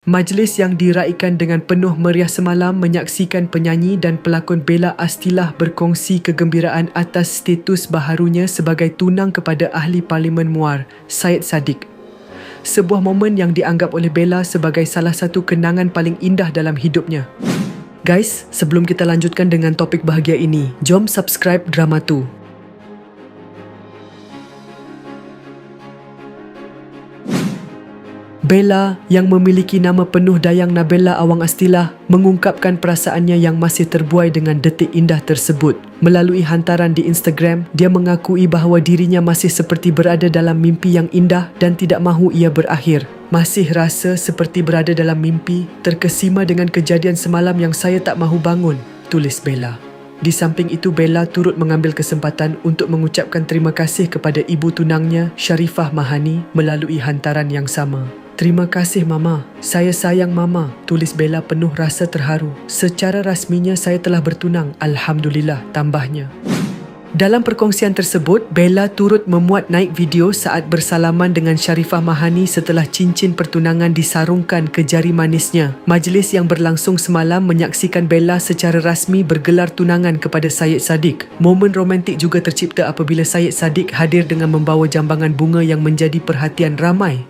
Majlis yang diraikan dengan penuh meriah semalam menyaksikan penyanyi dan pelakon Bella Astilah berkongsi kegembiraan atas status baharunya sebagai tunang kepada Ahli Parlimen Muar, Syed Saddiq. Sebuah momen yang dianggap oleh Bella sebagai salah satu kenangan paling indah dalam hidupnya. Guys, sebelum kita lanjutkan dengan topik bahagia ini, jom subscribe Drama Tu. Bella yang memiliki nama penuh Dayang Nabela Awang Astilah mengungkapkan perasaannya yang masih terbuai dengan detik indah tersebut. Melalui hantaran di Instagram, dia mengakui bahawa dirinya masih seperti berada dalam mimpi yang indah dan tidak mahu ia berakhir. Masih rasa seperti berada dalam mimpi, terkesima dengan kejadian semalam yang saya tak mahu bangun, tulis Bella. Di samping itu, Bella turut mengambil kesempatan untuk mengucapkan terima kasih kepada ibu tunangnya, Sharifah Mahani, melalui hantaran yang sama. Terima kasih Mama, saya sayang Mama, tulis Bella penuh rasa terharu. Secara rasminya saya telah bertunang, Alhamdulillah, tambahnya. Dalam perkongsian tersebut, Bella turut memuat naik video saat bersalaman dengan Sharifah Mahani setelah cincin pertunangan disarungkan ke jari manisnya. Majlis yang berlangsung semalam menyaksikan Bella secara rasmi bergelar tunangan kepada Syed Saddiq. Momen romantik juga tercipta apabila Syed Saddiq hadir dengan membawa jambangan bunga yang menjadi perhatian ramai.